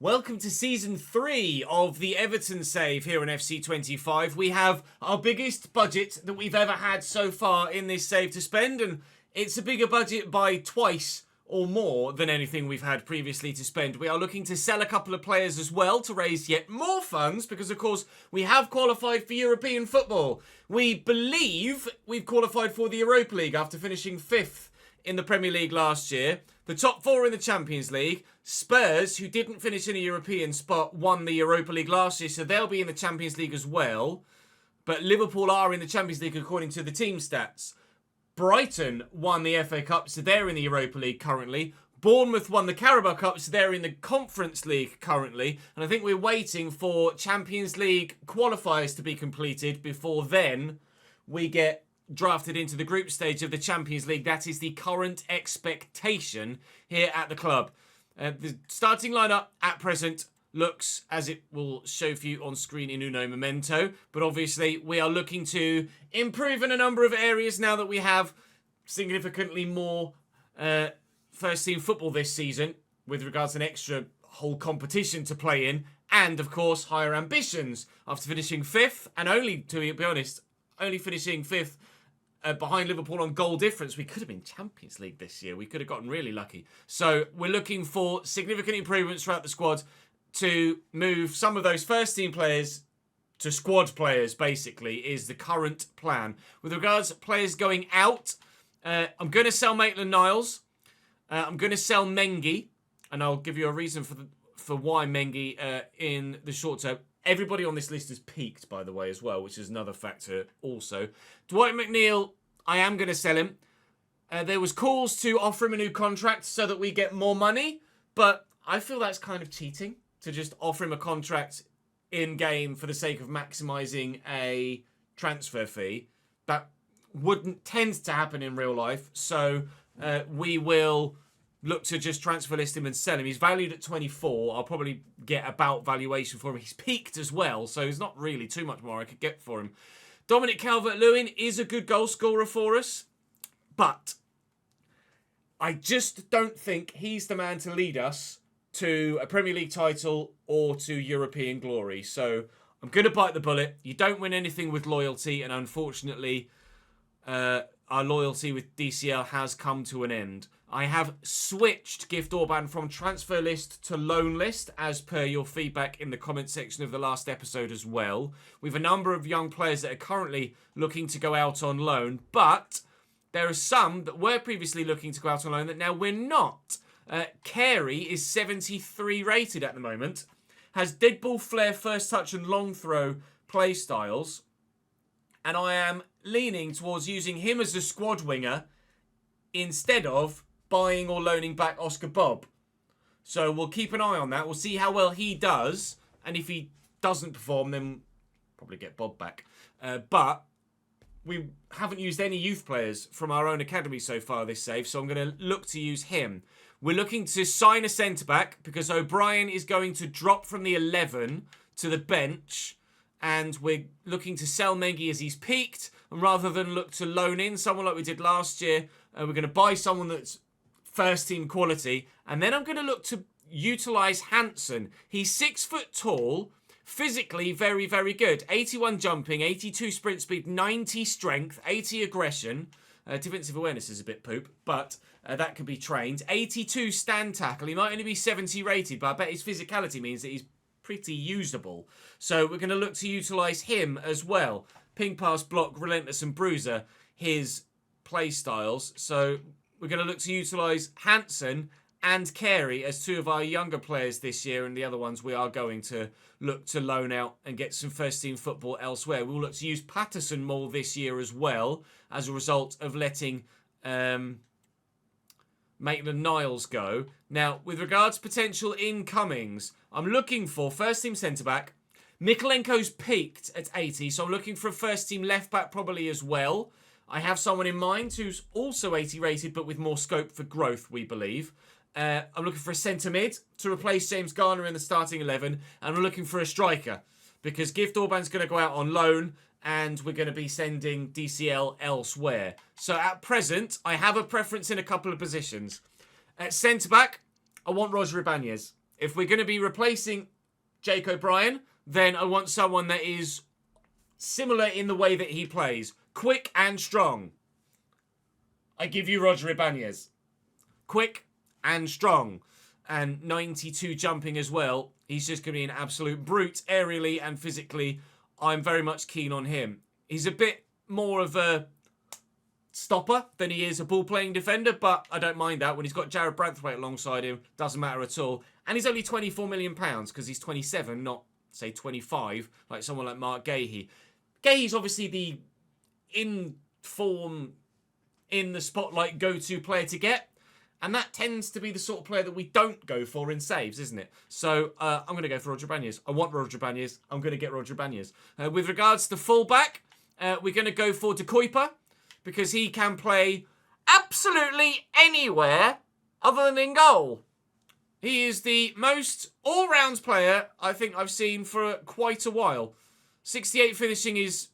Welcome to Season 3 of the Everton save here on FC25. We have our biggest budget that we've ever had so far in this save to spend, and it's a bigger budget by twice or more than anything we've had previously to spend. We are looking to sell a couple of players as well to raise yet more funds because, of course, we have qualified for European football. We believe we've qualified for the Europa League after finishing 5th in the Premier League last year. The top 4 in the Champions League. Spurs, who didn't finish in a European spot, won the Europa League last year, so they'll be in the Champions League as well. But Liverpool are in the Champions League according to the team stats. Brighton won the FA Cup, so they're in the Europa League currently. Bournemouth won the Carabao Cup, so they're in the Conference League currently. And I think we're waiting for Champions League qualifiers to be completed before then we get drafted into the group stage of the Champions League. That is the current expectation here at the club. The starting lineup at present looks as it will show for you on screen in uno momento, but obviously we are looking to improve in a number of areas now that we have significantly more first team football this season with regards to an extra whole competition to play in, and of course higher ambitions after finishing 5th, and only, to be honest, only finishing 5th behind Liverpool on goal difference. We could have been Champions League this year. We could have gotten really lucky. So we're looking for significant improvements throughout the squad to move some of those first team players to squad players, basically, is the current plan. With regards to players going out, I'm going to sell Maitland-Niles. I'm going to sell Mengi, and I'll give you a reason for why Mengi in the short term. Everybody on this list has peaked, by the way, as well, which is another factor also. Dwight McNeil, I am going to sell him. There was calls to offer him a new contract so that we get more money, but I feel that's kind of cheating to just offer him a contract in-game for the sake of maximising a transfer fee. That wouldn't tend to happen in real life, so we will look to just transfer list him and sell him. He's valued at 24. I'll probably get about valuation for him. He's peaked as well, so there's not really too much more I could get for him. Dominic Calvert-Lewin is a good goal scorer for us, but I just don't think he's the man to lead us to a Premier League title or to European glory. So I'm going to bite the bullet. You don't win anything with loyalty, and unfortunately, our loyalty with DCL has come to an end. I have switched Gift Orban from transfer list to loan list as per your feedback in the comment section of the last episode as well. We have a number of young players that are currently looking to go out on loan, but there are some that were previously looking to go out on loan that now we're not. Carey is 73 rated at the moment, has dead ball flair, first touch and long throw play styles, and I am leaning towards using him as a squad winger instead of buying or loaning back Oscar Bob. So we'll keep an eye on that. We'll see how well he does. And if he doesn't perform, then probably get Bob back. But we haven't used any youth players from our own academy so far this save. So I'm going to look to use him. We're looking to sign a centre-back because O'Brien is going to drop from the 11 to the bench. And we're looking to sell Mengi as he's peaked. And rather than look to loan in someone like we did last year, we're going to buy someone that's first team quality. And then I'm going to look to utilise Hansen. He's 6 foot tall, physically very, very good. 81 jumping, 82 sprint speed, 90 strength, 80 aggression. Defensive awareness is a bit poop, but that can be trained. 82 stand tackle. He might only be 70 rated, but I bet his physicality means that he's pretty usable. So we're going to look to utilise him as well. Ping, pass, block, relentless and bruiser, his play styles. So we're going to look to utilise Hansen and Carey as 2 of our younger players this year, and the other ones we are going to look to loan out and get some first team football elsewhere. We'll look to use Patterson more this year as well as a result of letting Maitland-Niles go. Now, with regards to potential incomings, I'm looking for first team centre-back. Mikolenko's peaked at 80, so I'm looking for a first team left-back probably as well. I have someone in mind who's also 80 rated, but with more scope for growth, we believe. I'm looking for a centre mid to replace James Garner in the starting 11, and I'm looking for a striker because Gift Orban's going to go out on loan, and we're going to be sending DCL elsewhere. So at present, I have a preference in a couple of positions. At centre-back, I want Roger Ibanez. if we're going to be replacing Jake O'Brien, then I want someone that is similar in the way that he plays. Quick and strong. I give you Roger Ibanez. Quick and strong. And 92 jumping as well. He's just going to be an absolute brute aerially and physically. I'm very much keen on him. He's a bit more of a stopper than he is a ball-playing defender, but I don't mind that. When he's got Jared Branthwaite alongside him, doesn't matter at all. And he's only £24 million because he's 27, not, say, 25, like someone like Mark Gahey. Gahey's obviously the in-form, in-the-spotlight go-to player to get, and that tends to be the sort of player that we don't go for in saves, isn't it? So I'm going to go for Roger Ibanez. I want Roger Ibanez. I'm going to get Roger Ibanez. With regards to fullback, we're going to go for De Kuyper, because he can play absolutely anywhere other than in goal. He is the most all-round player I think I've seen for quite a while. 68 finishing is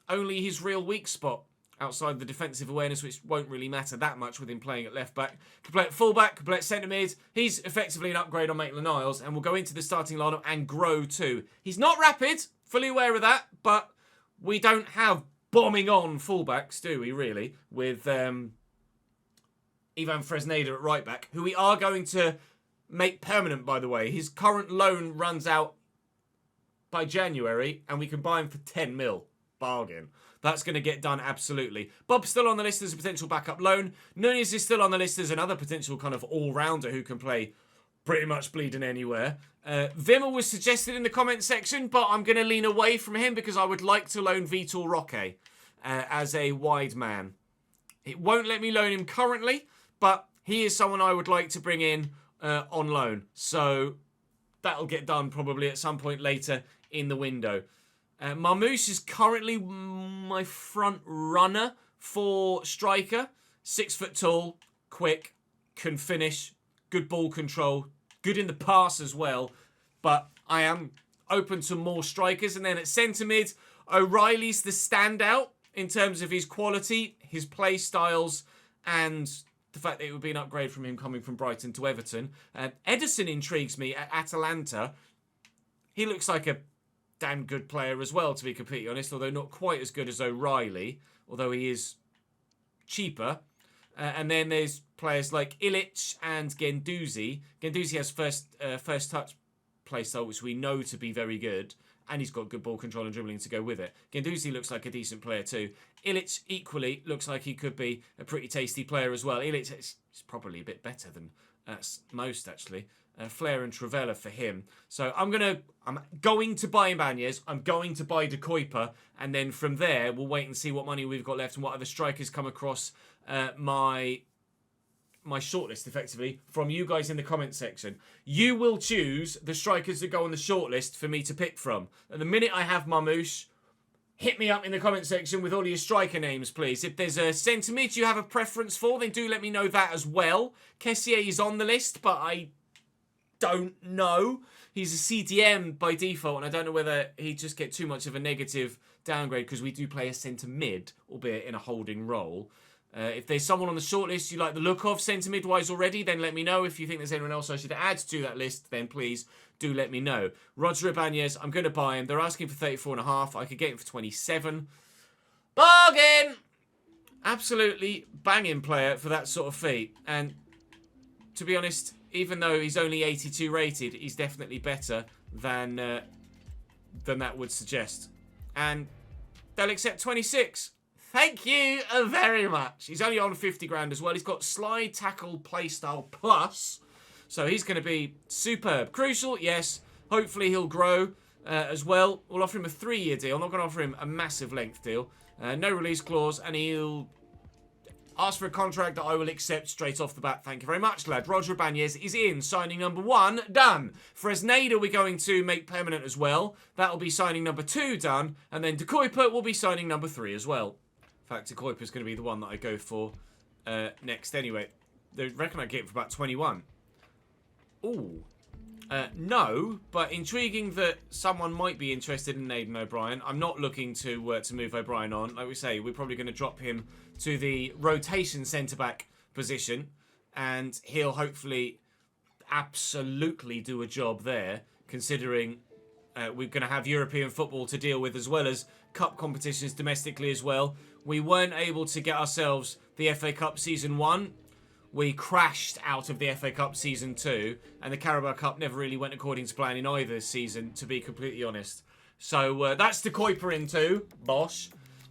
only his real weak spot outside the defensive awareness, which won't really matter that much with him playing at left-back. Can play at full-back, can play at centre-mid. He's effectively an upgrade on Maitland-Niles and will go into the starting lineup and grow too. He's not rapid, fully aware of that, but we don't have bombing on fullbacks, do we, really? With Ivan Fresneda at right-back, who we are going to make permanent, by the way. His current loan runs out by January, and we can buy him for 10 mil. Bargain. That's going to get done, absolutely. Bob's still on the list as a potential backup loan. Nunez is still on the list as another potential kind of all-rounder who can play pretty much bleeding anywhere. Vimmel was suggested in the comment section, but I'm going to lean away from him because I would like to loan Vitor Roque as a wide man. It won't let me loan him currently, but he is someone I would like to bring in on loan. So that'll get done probably at some point later in the window. Marmoush is currently my front runner for striker. 6 foot tall, quick, can finish, good ball control, good in the pass as well. But I am open to more strikers. And then at centre mid, O'Reilly's the standout in terms of his quality, his play styles, and the fact that it would be an upgrade from him coming from Brighton to Everton. Ederson intrigues me at Atalanta. He looks like a damn good player as well, to be completely honest, although not quite as good as O'Reilly, although he is cheaper. And then there's players like Ilic and Guendouzi. Guendouzi has first touch play style, which we know to be very good, and he's got good ball control and dribbling to go with it. Guendouzi looks like a decent player too. Ilic equally looks like he could be a pretty tasty player as well. Ilic is probably a bit better than most, actually. Flair and Trivella for him. So I'm going to buy Ibanez. I'm going to buy De Kuyper. And then from there, we'll wait and see what money we've got left and what other strikers come across my shortlist, effectively, from you guys in the comment section. You will choose the strikers that go on the shortlist for me to pick from. At the minute I have Marmoush, hit me up in the comment section with all your striker names, please. If there's a centre mid you have a preference for, then do let me know that as well. Kessié is on the list, but I don't know. He's a CDM by default, and I don't know whether he'd just get too much of a negative downgrade because we do play a centre mid, albeit in a holding role. If there's someone on the shortlist you like the look of centre mid-wise already, then let me know. If you think there's anyone else I should add to that list, then please do let me know. Roger Ibanez, I'm going to buy him. They're asking for 34.5. I could get him for 27. Bargain! Absolutely banging player for that sort of fee. And to be honest, even though he's only 82 rated, he's definitely better than that would suggest. And they'll accept 26. Thank you very much. He's only on 50 grand as well. He's got slide tackle playstyle plus. So he's going to be superb. Crucial, yes. Hopefully he'll grow as well. We'll offer him a 3-year deal. I'm not going to offer him a massive length deal. No release clause. And he'll ask for a contract that I will accept straight off the bat. Thank you very much, lad. Roger Ibanez is in. Signing number 1, done. Fresneda we're going to make permanent as well. That'll be signing number 2 done. And then De Kuyper will be signing number 3 as well. In fact, De Kuyper is going to be the one that I go for next anyway. They reckon I get it for about 21. Ooh. No, but intriguing that someone might be interested in Aidan O'Brien. I'm not looking to move O'Brien on. Like we say, we're probably going to drop him to the rotation centre-back position, and he'll hopefully absolutely do a job there, considering we're going to have European football to deal with as well as cup competitions domestically as well. We weren't able to get ourselves the FA Cup Season 1. We crashed out of the FA Cup Season 2, and the Carabao Cup never really went according to plan in either season, to be completely honest. So that's the Kuiper in 2, Bosch.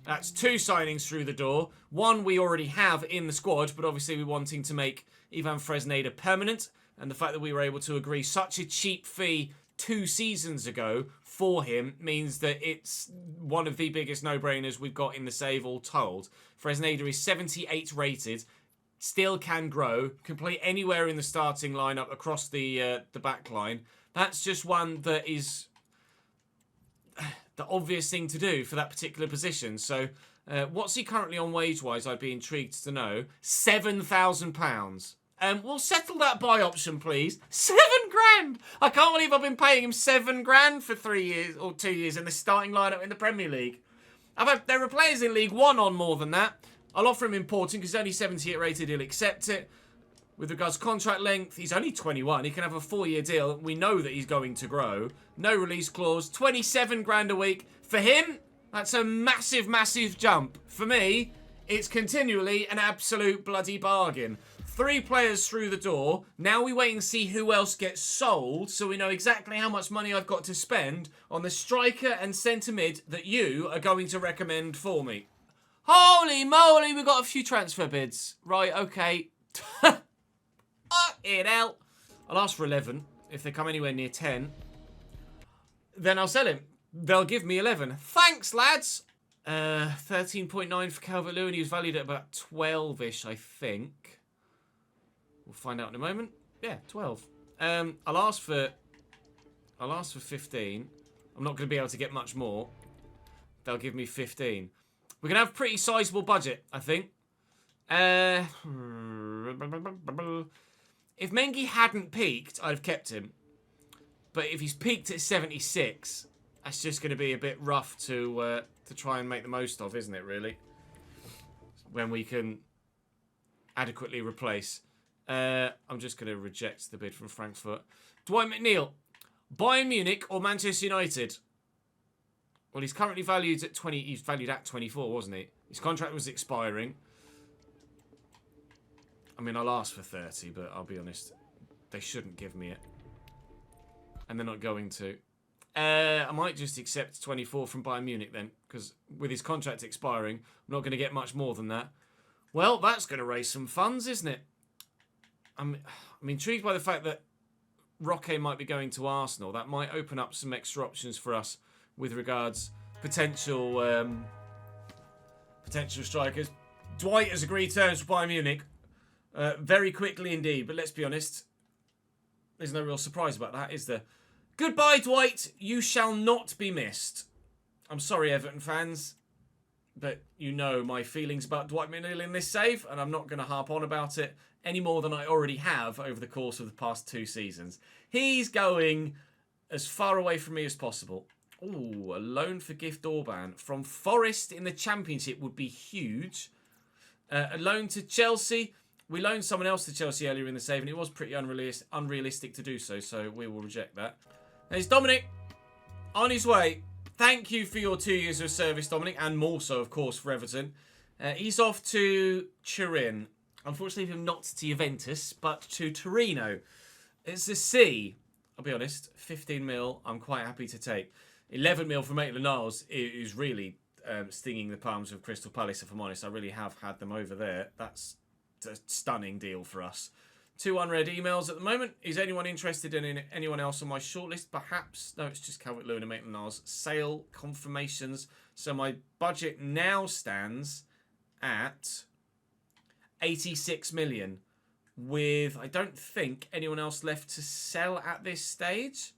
That's 2 signings through the door. 1 we already have in the squad, but obviously we're wanting to make Ivan Fresneda permanent, and the fact that we were able to agree such a cheap fee 2 seasons ago for him means that it's one of the biggest no-brainers we've got in the save all told. Fresneda is 78 rated, still can grow, can play anywhere in the starting lineup across the back line. That's just one that is the obvious thing to do for that particular position. So what's he currently on wage-wise? I'd be intrigued to know. £7,000. We'll settle that buy option, please. £7,000! I can't believe I've been paying him £7,000 for 3 years or 2 years in the starting lineup in the Premier League. There are players in League 1 on more than that. I'll offer him important because he's only 78 rated. He'll accept it. With regards to contract length, he's only 21. He can have a 4-year deal. We know that he's going to grow. No release clause. £27,000 a week. For him, that's a massive, massive jump. For me, it's continually an absolute bloody bargain. 3 players through the door. Now we wait and see who else gets sold so we know exactly how much money I've got to spend on the striker and centre mid that you are going to recommend for me. Holy moly, we've got a few transfer bids. Right, okay. Fucking hell. I'll ask for 11. If they come anywhere near 10, then I'll sell him. They'll give me 11. Thanks, lads. 13.9 for Calvert-Lewin. He was valued at about 12-ish, I think. We'll find out in a moment. Yeah, 12. I'll ask for 15. I'm not going to be able to get much more. They'll give me 15. We're going to have a pretty sizable budget, I think. If Mengi hadn't peaked, I'd have kept him. But if he's peaked at 76, that's just going to be a bit rough to try and make the most of, isn't it, really? When we can adequately replace. I'm just going to reject the bid from Frankfurt. Dwight McNeil, Bayern Munich or Manchester United? Well, he's currently valued at 20. He's valued at 24, wasn't he? His contract was expiring. I mean, I'll ask for 30, but I'll be honest, they shouldn't give me it, and they're not going to. I might just accept 24 from Bayern Munich then, because with his contract expiring, I'm not going to get much more than that. Well, that's going to raise some funds, isn't it? I'm intrigued by the fact that Roque might be going to Arsenal. That might open up some extra options for us with regards potential strikers. Dwight has agreed terms for Bayern Munich very quickly indeed, but let's be honest, there's no real surprise about that, is there? Goodbye, Dwight. You shall not be missed. I'm sorry, Everton fans, but you know my feelings about Dwight McNeil in this save, and I'm not going to harp on about it any more than I already have over the course of the past 2 seasons. He's going as far away from me as possible. Ooh, a loan for Gift Orban from Forest in the Championship would be huge. A loan to Chelsea. We loaned someone else to Chelsea earlier in the save, and it was pretty unrealistic to do so, so we will reject that. There's Dominic on his way. Thank you for your 2 years of service, Dominic, and more so, of course, for Everton. He's off to Turin. Unfortunately, not to Juventus, but to Torino. It's a C. I'll be honest, 15 mil, I'm quite happy to take. 11 mil from Maitland-Niles is really stinging the palms of Crystal Palace, if I'm honest. I really have had them over there. That's a stunning deal for us. 2 unread emails at the moment. Is anyone interested in anyone else on my shortlist? Perhaps. No, it's just Calvert-Lewin and Maitland-Niles. Sale confirmations. So my budget now stands at 86 million. With, I don't think, anyone else left to sell at this stage.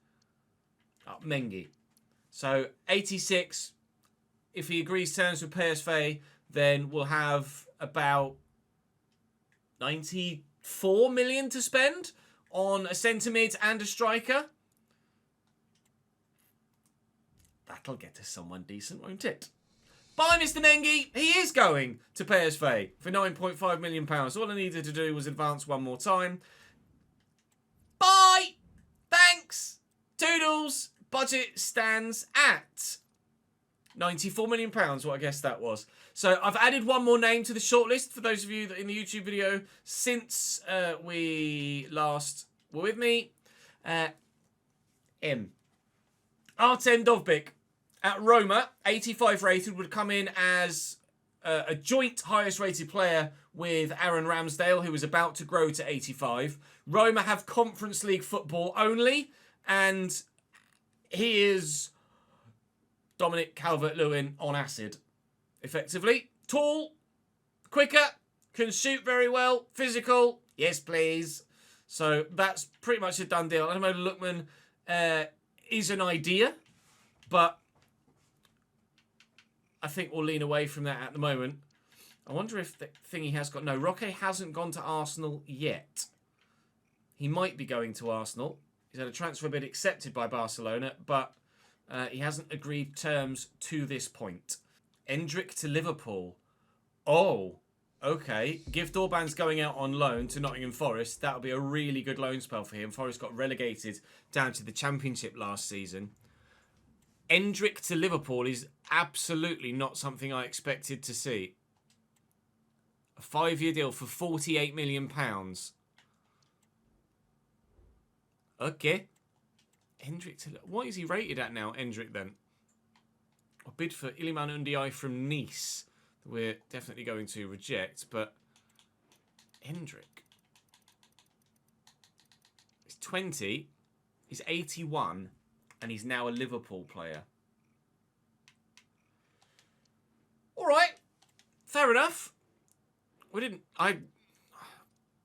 Oh, Mengi. So 86. If he agrees terms with PSV, then we'll have about 94 million to spend on a centre mid and a striker. That'll get us someone decent, won't it? Bye, Mr. Mengi. He is going to PSV for £9.5 million. All I needed to do was advance one more time. Bye! middles budget stands at £94 million, what I guess that was. So I've added one more name to the shortlist for those of you that in the YouTube video since we last were with me. Artem Dovbyk at Roma, 85 rated, would come in as a joint highest rated player with Aaron Ramsdale, who is about to grow to 85. Roma have Conference League football only, and he is Dominic Calvert-Lewin on acid, effectively. Tall, quicker, can shoot very well, physical, yes please. So that's pretty much a done deal. Ademola Lookman is an idea, but I think we'll lean away from that at the moment. I wonder if the thing he has got... No, Roque hasn't gone to Arsenal yet. He might be going to Arsenal. He's had a transfer bid accepted by Barcelona, but he hasn't agreed terms to this point. Endrick to Liverpool. Oh, okay. Gift Orban's going out on loan to Nottingham Forest. That'll be a really good loan spell for him. Forest got relegated down to the Championship last season. Endrick to Liverpool is absolutely not something I expected to see. A 5-year deal for £48 million. Okay. Endrick to... What is he rated at now, Endrick, then? A bid for Iliman Ndiaye from Nice that we're definitely going to reject, but Endrick. He's 20. He's 81. And he's now a Liverpool player. All right. Fair enough. I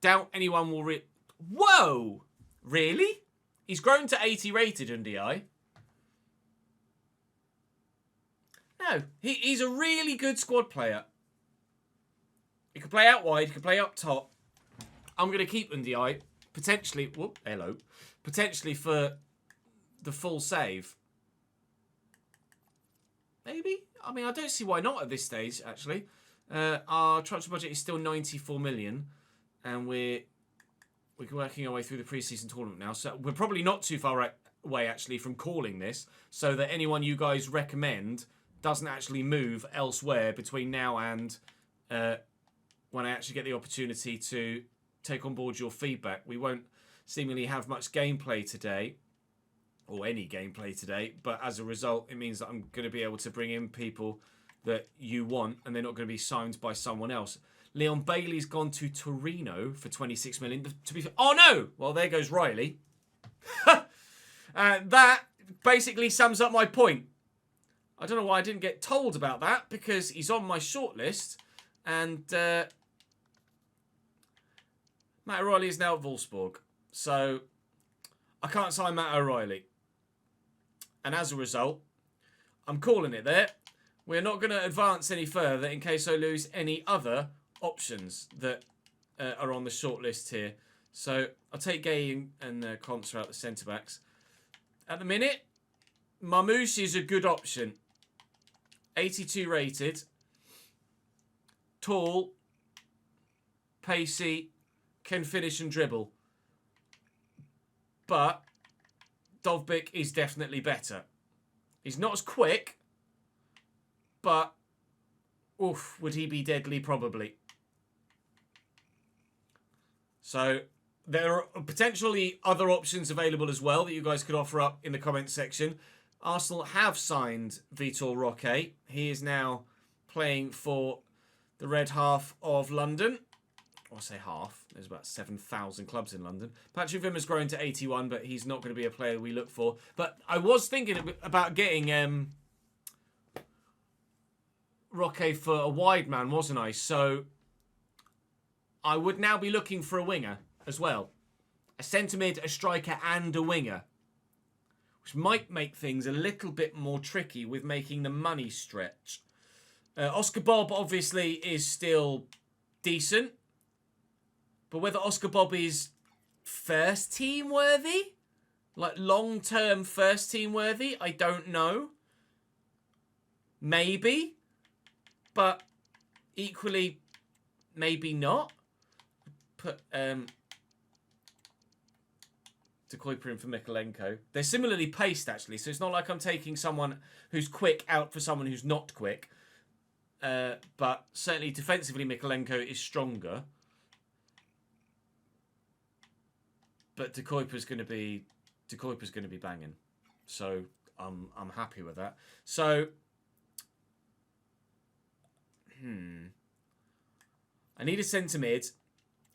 doubt anyone will... Whoa! Really? He's grown to 80 rated, Ndiaye. No. He's a really good squad player. He can play out wide. He can play up top. I'm going to keep Ndiaye. Potentially... Whoop, hello. Potentially for... the full save. Maybe? I mean, I don't see why not at this stage, actually. Our transfer budget is still 94 million. And we're working our way through the pre-season tournament now. So we're probably not too far away, actually, from calling this. So that anyone you guys recommend doesn't actually move elsewhere between now and when I actually get the opportunity to take on board your feedback. We won't seemingly have much gameplay today. Or any gameplay today, but as a result, it means that I'm going to be able to bring in people that you want, and they're not going to be signed by someone else. Leon Bailey's gone to Torino for 26 million. To be fair, oh no! Well, there goes Riley. That basically sums up my point. I don't know why I didn't get told about that, because he's on my shortlist, and Matt O'Reilly is now at Wolfsburg, so I can't sign Matt O'Reilly. And as a result, I'm calling it there. We're not going to advance any further in case I lose any other options that are on the shortlist here. So I'll take Gay and Contra out the centre-backs. At the minute, Mamouche is a good option. 82 rated. Tall. Pacey. Can finish and dribble. But Dovbyk is definitely better. He's not as quick, but oof, would he be deadly? Probably. So there are potentially other options available as well that you guys could offer up in the comments section. Arsenal have signed Vitor Roque. He is now playing for the red half of London. I'll say half. There's about 7,000 clubs in London. Patrick Vimmer's grown to 81, but he's not going to be a player we look for. But I was thinking about getting Roque for a wide man, wasn't I? So I would now be looking for a winger as well. A centre mid, a striker, and a winger. Which might make things a little bit more tricky with making the money stretch. Oscar Bob, obviously, is still decent. But whether Oscar Bob is first team worthy, like long-term first team worthy, I don't know. Maybe. But equally, maybe not. Put De Kuyper in for Mikolenko. They're similarly paced, actually, so it's not like I'm taking someone who's quick out for someone who's not quick. But certainly defensively, Mikolenko is stronger. But De Kuyper's going to be banging. So I'm happy with that. So I need a centre mid,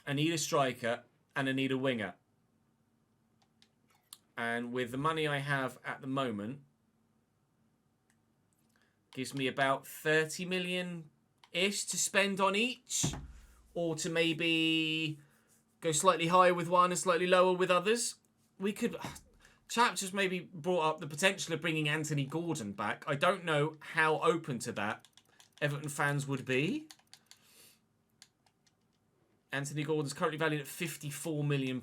I need a striker, and I need a winger. And with the money I have at the moment, gives me about 30 million-ish to spend on each. Or to maybe go slightly higher with one and slightly lower with others. We could... Chap just maybe brought up the potential of bringing Anthony Gordon back. I don't know how open to that Everton fans would be. Anthony Gordon's currently valued at £54 million.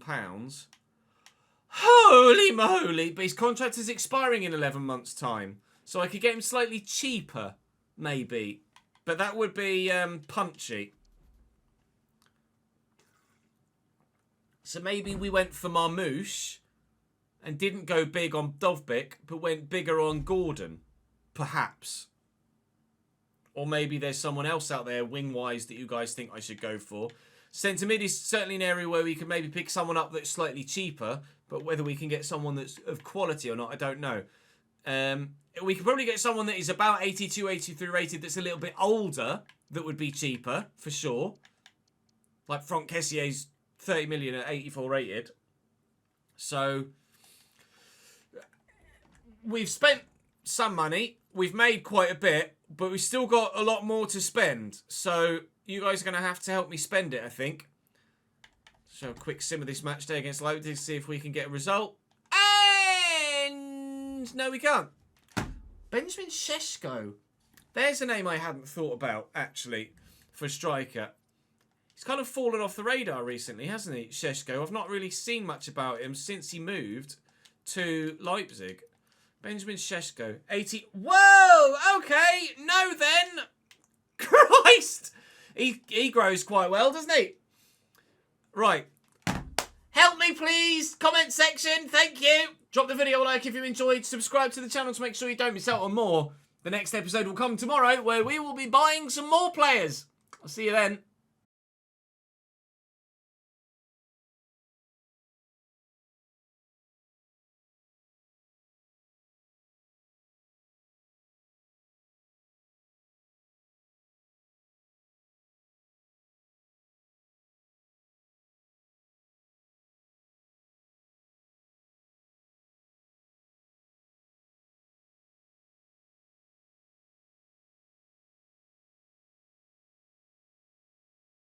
Holy moly! But his contract is expiring in 11 months' time. So I could get him slightly cheaper, maybe. But that would be punchy. So maybe we went for Marmouche and didn't go big on Dovbyk, but went bigger on Gordon. Perhaps. Or maybe there's someone else out there, wing-wise, that you guys think I should go for. Centre mid is certainly an area where we can maybe pick someone up that's slightly cheaper, but whether we can get someone that's of quality or not, I don't know. We could probably get someone that is about 82, 83 rated that's a little bit older that would be cheaper, for sure. Like Franck Kessier's 30 million at 84 rated. So, we've spent some money. We've made quite a bit, but we've still got a lot more to spend. So, you guys are going to have to help me spend it, I think. So, a quick sim of this match day against Leipzig to see if we can get a result. And no, we can't. Benjamin Šeško. There's a name I hadn't thought about, actually, for a striker. He's kind of fallen off the radar recently, hasn't he, Šeško? I've not really seen much about him since he moved to Leipzig. Benjamin Šeško. 80... Whoa! Okay! No, then! Christ! He grows quite well, doesn't he? Right. Help me, please! Comment section. Thank you! Drop the video a like if you enjoyed. Subscribe to the channel to make sure you don't miss out on more. The next episode will come tomorrow, where we will be buying some more players. I'll see you then.